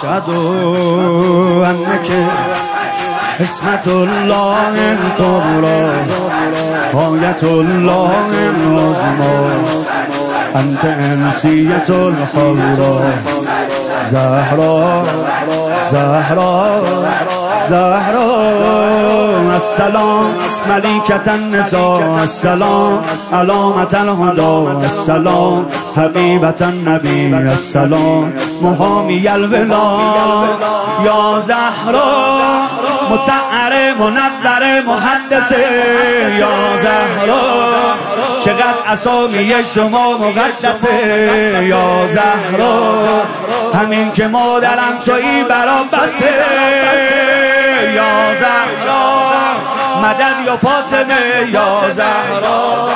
اشهد انک اسمت الله الکبری آیت الله العظمی انت انسیت الحورا زهرا زهرا زهرا السلام ملیکة النساء السلام علامة الهدى السلام حبیبة النبی السلام محامی الولا یا زهرا مطهر منور محدث یا زهرا چقدر اسامی شما مقدسه یا زهرا همین که مادرم تویی برام بسه یا زهرا مدد یا فاطمه یا زهرا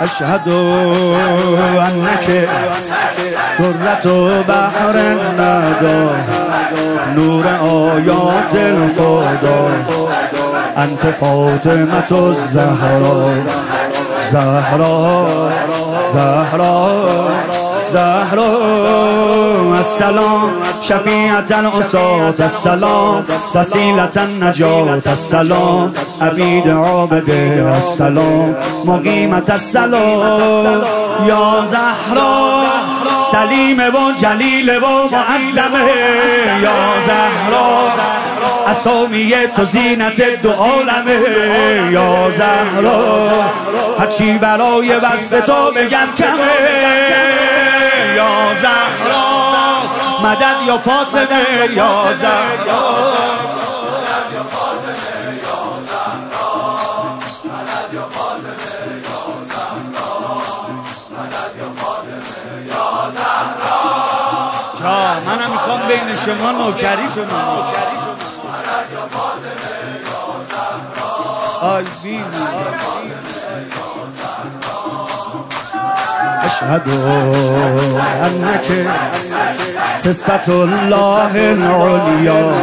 اشهد انک درة بحر الندى نور آیات الخدا انت فاطمة الزهرا زهرا زهرا زهرا السلام شفیعة العصاة السلام وسیلة النجاة السلام عبید عابده السلام مقیمة السلام یا زهرا سلیمه و جلیله و معظمه یا زهرا اسامی تو زینت دو عالمه یا زهرا هرچی برای وصف تو بگم کمه یا زهرا مدد یا فاطمه یا زهرا منم میخوام بین شما نوکری کنم آی بینی اشهد انک صفت الله العلیا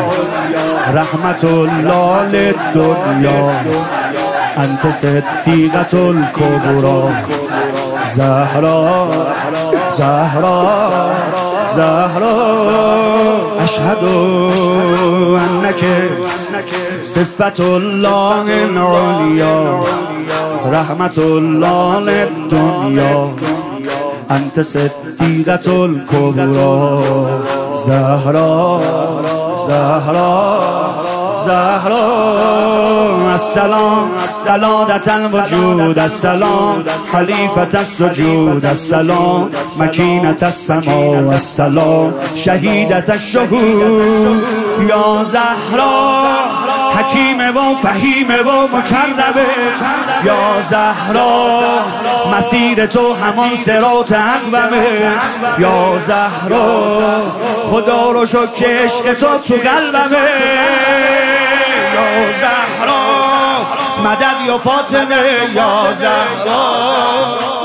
رحمت الله للدنیا انت صدیقة الکبری زهرا زهرا زهرا اشهد انک صفت الله العلیا رحمت الله للدنیا انت صدیقة الکبری زهرا زهرا زهرا السلام دلالة الوجود السلام خلیفة السجود السلام مکینة السماء السلام شهیدة الشهود یا زهرا حکیمه و فهیمه و مکرمه یا زهرا مسیر تو همان صراط اقومه یا زهرا خدا رو شکر که عشق تو قلبمه یا زهرا مدد یا فاطمه یا زهرا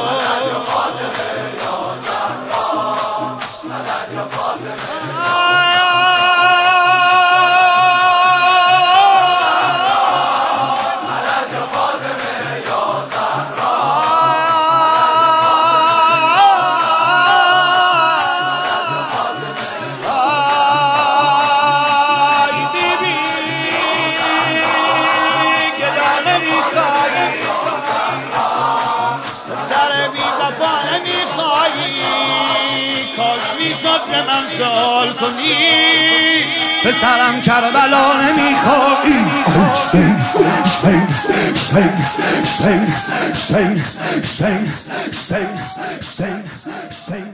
من سوال کنی پسرم کربلا نمیخوایی حسین حسین حسین حسین حسین حسین حسین حسین